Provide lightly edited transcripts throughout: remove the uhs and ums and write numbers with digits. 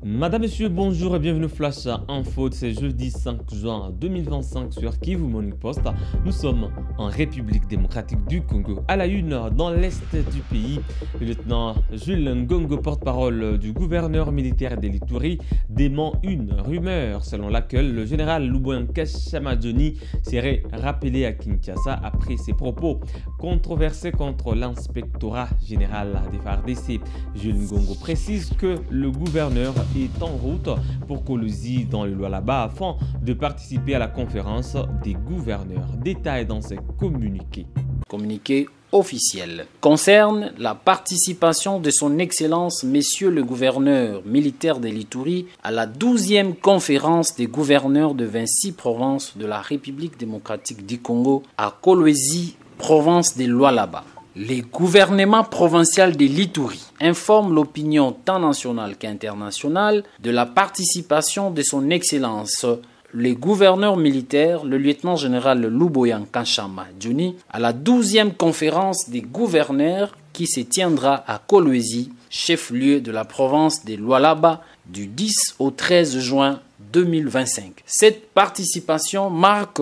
Madame, Monsieur, bonjour et bienvenue Flash Info. C'est jeudi 5 juin 2025 sur Kivu Morning Post. Nous sommes en République démocratique du Congo. À la une, dans l'est du pays, le lieutenant Jules Ngongo, porte-parole du gouverneur militaire d'Elituri, dément une rumeur selon laquelle le général Lubwanka Chamadjoni serait rappelé à Kinshasa après ses propos controversés contre l'inspectorat général des FARDC. Jules Ngongo précise que le gouverneur est en route pour Kolwezi dans le Lualaba afin de participer à la conférence des gouverneurs. Détails dans ces communiqués. Communiqué officiel concerne la participation de son Excellence Monsieur le gouverneur militaire d'Elituri à la 12e conférence des gouverneurs de 26 provinces de la République démocratique du Congo à Kolwezi, province de Lualaba. Les gouvernements provinciaux de l'Ituri informent l'opinion tant nationale qu'internationale de la participation de son Excellence le gouverneur militaire, le lieutenant-général Lubwanka Chamadjoni, à la 12e conférence des gouverneurs qui se tiendra à Kolwezi, chef-lieu de la province de Lualaba, du 10 au 13 juin 2025. Cette participation marque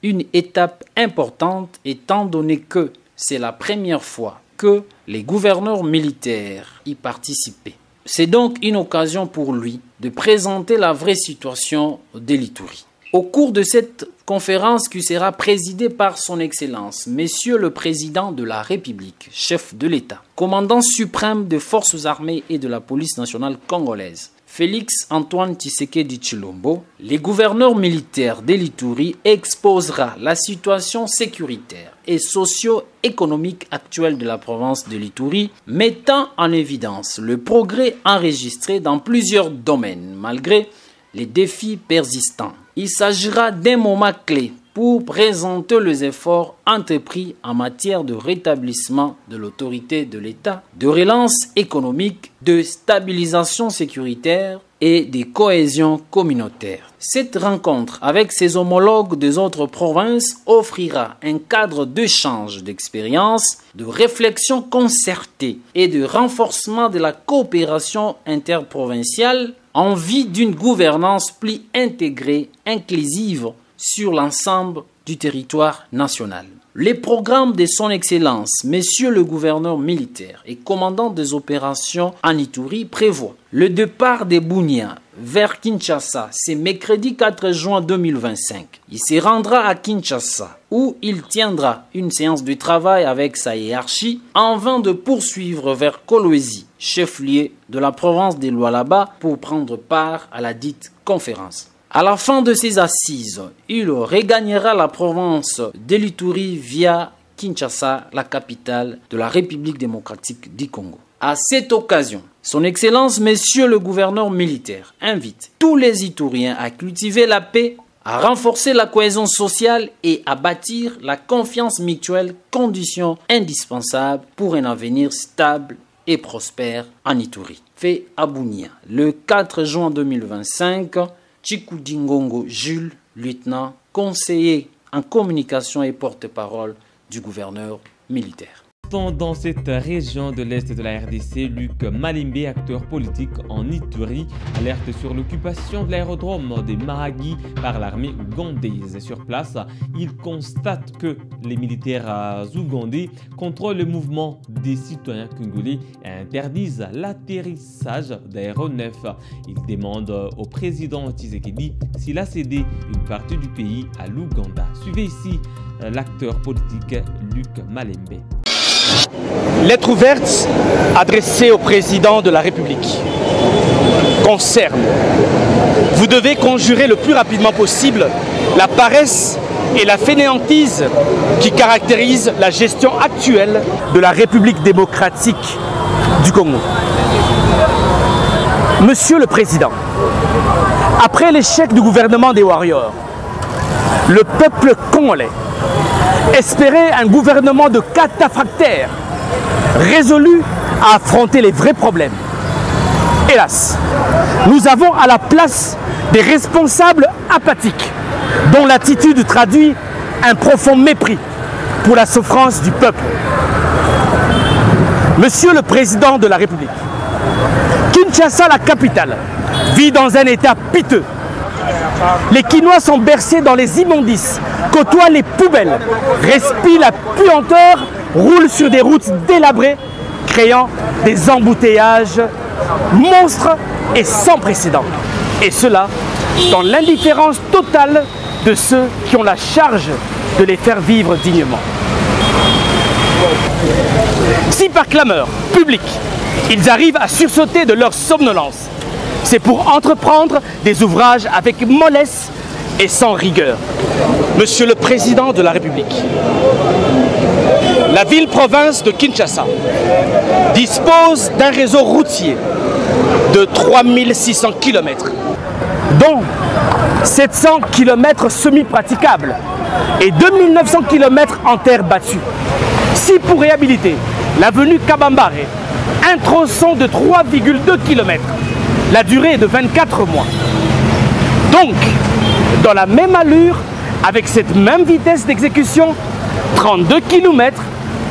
une étape importante étant donné que c'est la première fois que les gouverneurs militaires y participaient. C'est donc une occasion pour lui de présenter la vraie situation d'Elituri. Au cours de cette conférence qui sera présidée par son Excellence, Monsieur le Président de la République, chef de l'État, commandant suprême des forces armées et de la police nationale congolaise, Félix Antoine Tshisekedi Tshilombo, les gouverneurs militaires d'Elituri exposera la situation sécuritaire et socio-économique actuelle de la province de l'Ituri, mettant en évidence le progrès enregistré dans plusieurs domaines malgré les défis persistants. Il s'agira d'un moment clé pour présenter les efforts entrepris en matière de rétablissement de l'autorité de l'État, de relance économique, de stabilisation sécuritaire et de cohésion communautaire. Cette rencontre avec ses homologues des autres provinces offrira un cadre d'échange d'expériences, de réflexion concertée et de renforcement de la coopération interprovinciale en vue d'une gouvernance plus intégrée, inclusive, sur l'ensemble du territoire national. Les programmes de son Excellence, Monsieur le gouverneur militaire et commandant des opérations en Ituri prévoient le départ des Bunia vers Kinshasa, c'est mercredi 4 juin 2025. Il se rendra à Kinshasa où il tiendra une séance de travail avec sa hiérarchie en vue de poursuivre vers Kolwezi, chef-lieu de la province de Lualaba, pour prendre part à la dite conférence. À la fin de ces assises, il regagnera la province d'Elituri via Kinshasa, la capitale de la République démocratique du Congo. À cette occasion, son Excellence, Monsieur le gouverneur militaire, invite tous les Ituriens à cultiver la paix, à renforcer la cohésion sociale et à bâtir la confiance mutuelle, condition indispensable pour un avenir stable et prospère en Ituri. Fait à Bunia, le 4 juin 2025, Tshisekedi Ngongo Jules, lieutenant, conseiller en communication et porte-parole du gouverneur militaire. Dans cette région de l'Est de la RDC, Luc Malembe, acteur politique en Ituri, alerte sur l'occupation de l'aérodrome de Mahagi par l'armée ougandaise. Sur place, il constate que les militaires ougandais contrôlent le mouvement des citoyens congolais et interdisent l'atterrissage d'aéronefs. Il demande au président Tshisekedi s'il a cédé une partie du pays à l'Ouganda. Suivez ici l'acteur politique Luc Malembe. Lettre ouverte adressée au président de la République concerne: vous devez conjurer le plus rapidement possible la paresse et la fainéantise qui caractérisent la gestion actuelle de la République démocratique du Congo. Monsieur le Président, après l'échec du gouvernement des Warriors, le peuple congolais espérait un gouvernement de cataphractaires résolu à affronter les vrais problèmes. Hélas, nous avons à la place des responsables apathiques dont l'attitude traduit un profond mépris pour la souffrance du peuple. Monsieur le Président de la République, Kinshasa, la capitale, vit dans un état piteux. Les Kinois sont bercés dans les immondices, côtoient les poubelles, respirent la puanteur, roulent sur des routes délabrées, créant des embouteillages monstres et sans précédent. Et cela dans l'indifférence totale de ceux qui ont la charge de les faire vivre dignement. Si par clameur publique, ils arrivent à sursauter de leur somnolence, c'est pour entreprendre des ouvrages avec mollesse et sans rigueur. Monsieur le Président de la République, la ville-province de Kinshasa dispose d'un réseau routier de 3600 km, dont 700 km semi-praticables et 2900 km en terre battue. Si pour réhabiliter l'avenue Kabambare, un tronçon de 3,2 km, la durée est de 24 mois. Donc, dans la même allure, avec cette même vitesse d'exécution, 32 km,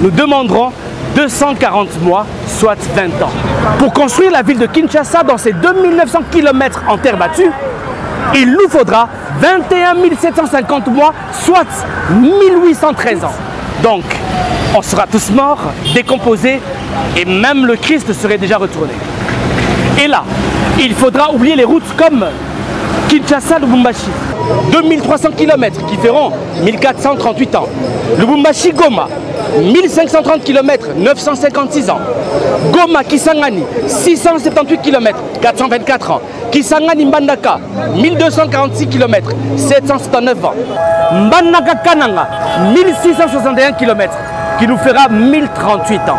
nous demanderons 240 mois, soit 20 ans. Pour construire la ville de Kinshasa dans ces 2900 km en terre battue, il nous faudra 21 750 mois, soit 1813 ans. Donc, on sera tous morts, décomposés, et même le Christ serait déjà retourné. Et là, il faudra oublier les routes comme Kinshasa-Lubumbashi, 2300 km qui feront 1438 ans. Lubumbashi-Goma, 1530 km, 956 ans. Goma-Kisangani, 678 km, 424 ans. Kisangani-Mbandaka, 1246 km, 779 ans. Mbandaka-Kananga, 1661 km, qui nous fera 1038 ans.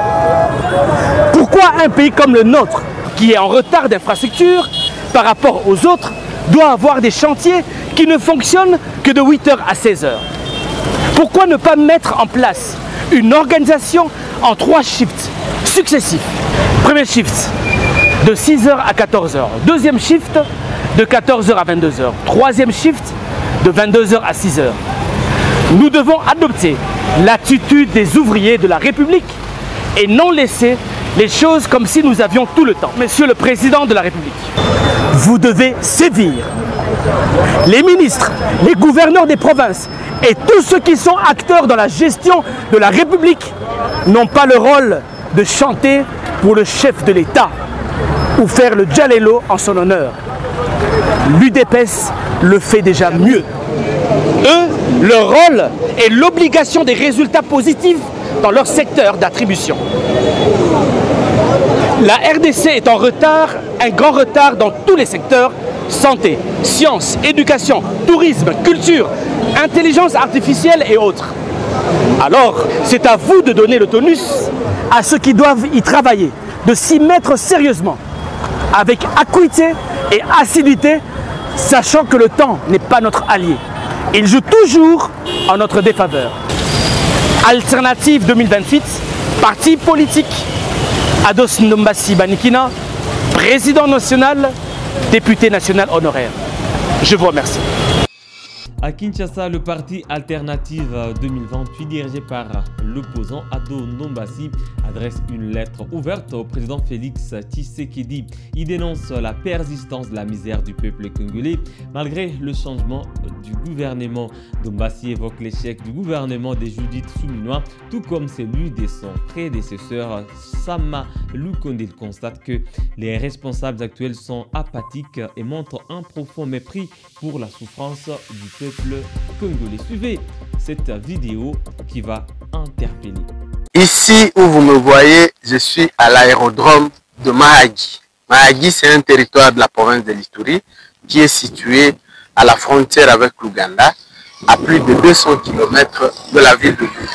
Pourquoi un pays comme le nôtre, qui est en retard d'infrastructure par rapport aux autres, doit avoir des chantiers qui ne fonctionnent que de 8h à 16h? Pourquoi ne pas mettre en place une organisation en 3 shifts successifs? Premier shift de 6h à 14h, deuxième shift de 14h à 22h, troisième shift de 22h à 6h. Nous devons adopter l'attitude des ouvriers de la République et non laisser les choses comme si nous avions tout le temps. Monsieur le Président de la République, vous devez sévir. Les ministres, les gouverneurs des provinces et tous ceux qui sont acteurs dans la gestion de la République n'ont pas le rôle de chanter pour le chef de l'État ou faire le djalelo en son honneur. L'UDPS le fait déjà mieux. Eux, leur rôle est l'obligation des résultats positifs dans leur secteur d'attribution. La RDC est en retard, un grand retard dans tous les secteurs: santé, sciences, éducation, tourisme, culture, intelligence artificielle et autres. Alors, c'est à vous de donner le tonus à ceux qui doivent y travailler, de s'y mettre sérieusement, avec acuité et assiduité, sachant que le temps n'est pas notre allié. Il joue toujours en notre défaveur. Alternative 2028, parti politique, Ados Ndombasi Banikina, président national, député national honoraire. Je vous remercie. À Kinshasa, le parti Alternative 2028, dirigé par l'opposant Ado Ndombasi, adresse une lettre ouverte au président Félix Tshisekedi. Il dénonce la persistance de la misère du peuple congolais malgré le changement du gouvernement. Ndombasi évoque l'échec du gouvernement de Judith Suminwa, tout comme celui de son prédécesseur Sama Lukonde. Il constate que les responsables actuels sont apathiques et montrent un profond mépris pour la souffrance du peuple congolais. Suivez cette vidéo qui va interpeller. Ici où vous me voyez, je suis à l'aérodrome de Mahagi. Mahagi, c'est un territoire de la province de l'Ituri qui est situé à la frontière avec l'Ouganda, à plus de 200 km de la ville de Bunia.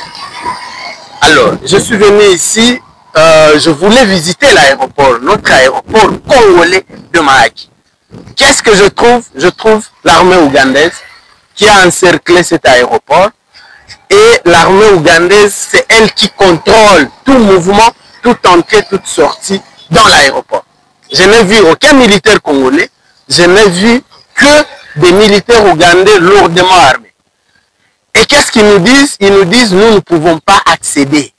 Alors, je suis venu ici, je voulais visiter l'aéroport, notre aéroport congolais de Mahagi. Qu'est-ce que je trouve? Je trouve l'armée ougandaise qui a encerclé cet aéroport, et l'armée ougandaise, c'est elle qui contrôle tout mouvement, toute entrée, toute sortie dans l'aéroport. Je n'ai vu aucun militaire congolais, je n'ai vu que des militaires ougandais lourdement armés. Et qu'est-ce qu'ils nous disent? Ils nous disent: nous ne pouvons pas accéder.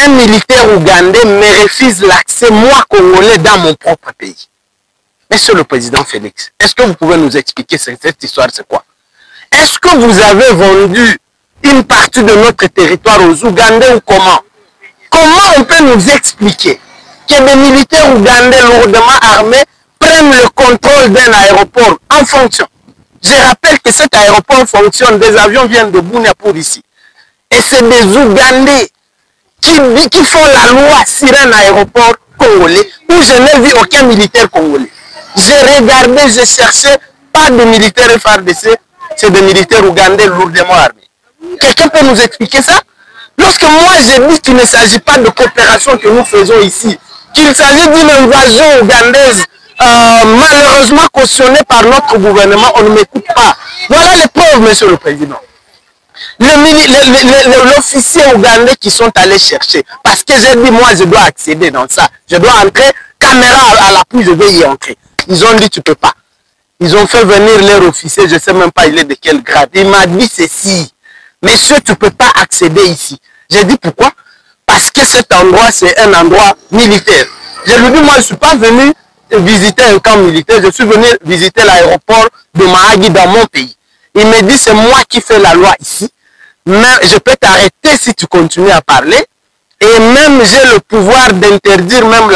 Un militaire ougandais me refuse l'accès, moi congolais, dans mon propre pays. Monsieur le Président Félix, est-ce que vous pouvez nous expliquer cette histoire, c'est quoi? Est-ce que vous avez vendu une partie de notre territoire aux Ougandais ou comment? Comment on peut nous expliquer que des militaires ougandais lourdement armés prennent le contrôle d'un aéroport en fonction? Je rappelle que cet aéroport fonctionne, des avions viennent de Bunia pour ici. Et c'est des Ougandais qui font la loi sur un aéroport congolais où je n'ai vu aucun militaire congolais. J'ai regardé, j'ai cherché, pas de militaires FARDC, c'est des militaires ougandais lourdement armés. Quelqu'un peut nous expliquer ça? Lorsque moi j'ai dit qu'il ne s'agit pas de coopération que nous faisons ici, qu'il s'agit d'une invasion ougandaise malheureusement cautionnée par notre gouvernement, on ne m'écoute pas. Voilà les preuves, Monsieur le Président. L'officier ougandais qui sont allés chercher, parce que j'ai dit moi je dois accéder dans ça, je dois entrer, caméra à l'appui, je vais y entrer. Ils ont dit tu peux pas. Ils ont fait venir leur officier, je ne sais même pas il est de quel grade. Il m'a dit ceci, monsieur tu ne peux pas accéder ici. J'ai dit pourquoi? Parce que cet endroit c'est un endroit militaire. Je lui ai dit moi je ne suis pas venu visiter un camp militaire, je suis venu visiter l'aéroport de Mahagi dans mon pays. Il me dit c'est moi qui fais la loi ici, mais je peux t'arrêter si tu continues à parler et même j'ai le pouvoir d'interdire même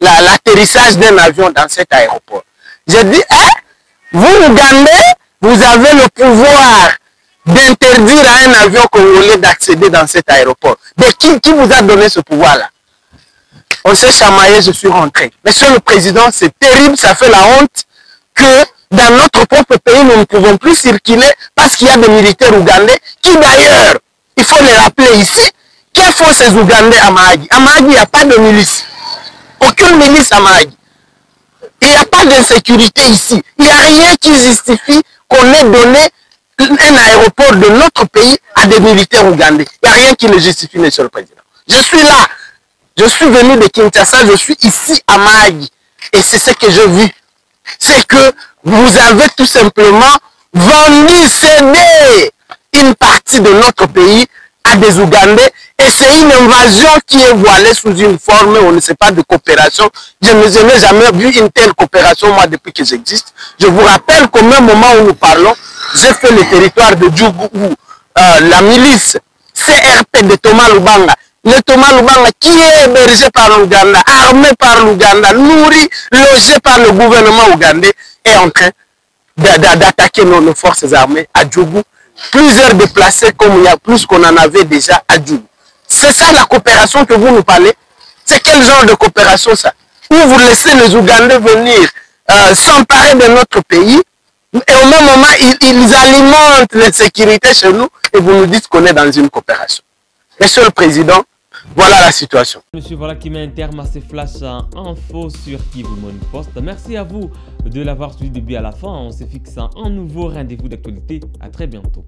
l'atterrissage d'un avion dans cet aéroport. J'ai dit, hein, vous Ougandais, vous avez le pouvoir d'interdire à un avion congolais d'accéder dans cet aéroport. Mais qui vous a donné ce pouvoir-là? On s'est chamaillé, je suis rentré. Monsieur le Président, c'est terrible, ça fait la honte que dans notre propre pays, nous ne pouvons plus circuler parce qu'il y a des militaires ougandais qui d'ailleurs, il faut les rappeler ici, que font ces Ougandais à Mahagi? À Mahagi, il n'y a pas de milice. Aucune milice à Mahagi. Il n'y a pas d'insécurité ici. Il n'y a rien qui justifie qu'on ait donné un aéroport de notre pays à des militaires ougandais. Il n'y a rien qui le justifie, Monsieur le Président. Je suis là. Je suis venu de Kinshasa, je suis ici à Mahagi. Et c'est ce que j'ai vu. C'est que vous avez tout simplement vendu, cédé une partie de notre pays à des Ougandais. Et c'est une invasion qui est voilée sous une forme, on ne sait pas, de coopération. Je n'ai jamais vu une telle coopération, moi, depuis que j'existe. Je vous rappelle qu'au même moment où nous parlons, j'ai fait le territoire de Djougou, où la milice CRP de Thomas Lubanga, le Thomas Lubanga qui est hébergé par l'Ouganda, armé par l'Ouganda, nourri, logé par le gouvernement ougandais, est en train d'attaquer nos forces armées à Djougou. Plusieurs déplacés comme il y a plus qu'on en avait déjà à Djougou. C'est ça la coopération que vous nous parlez? C'est quel genre de coopération ça? Où vous laissez les Ougandais venir s'emparer de notre pays et au même moment ils alimentent l'insécurité chez nous et vous nous dites qu'on est dans une coopération. Monsieur le Président, voilà la situation. Monsieur, voilà qui met un terme à ces flashs info sur Kivu Morning Post. Merci à vous de l'avoir suivi du début à la fin. On se fixe un nouveau rendez-vous d'actualité. À très bientôt.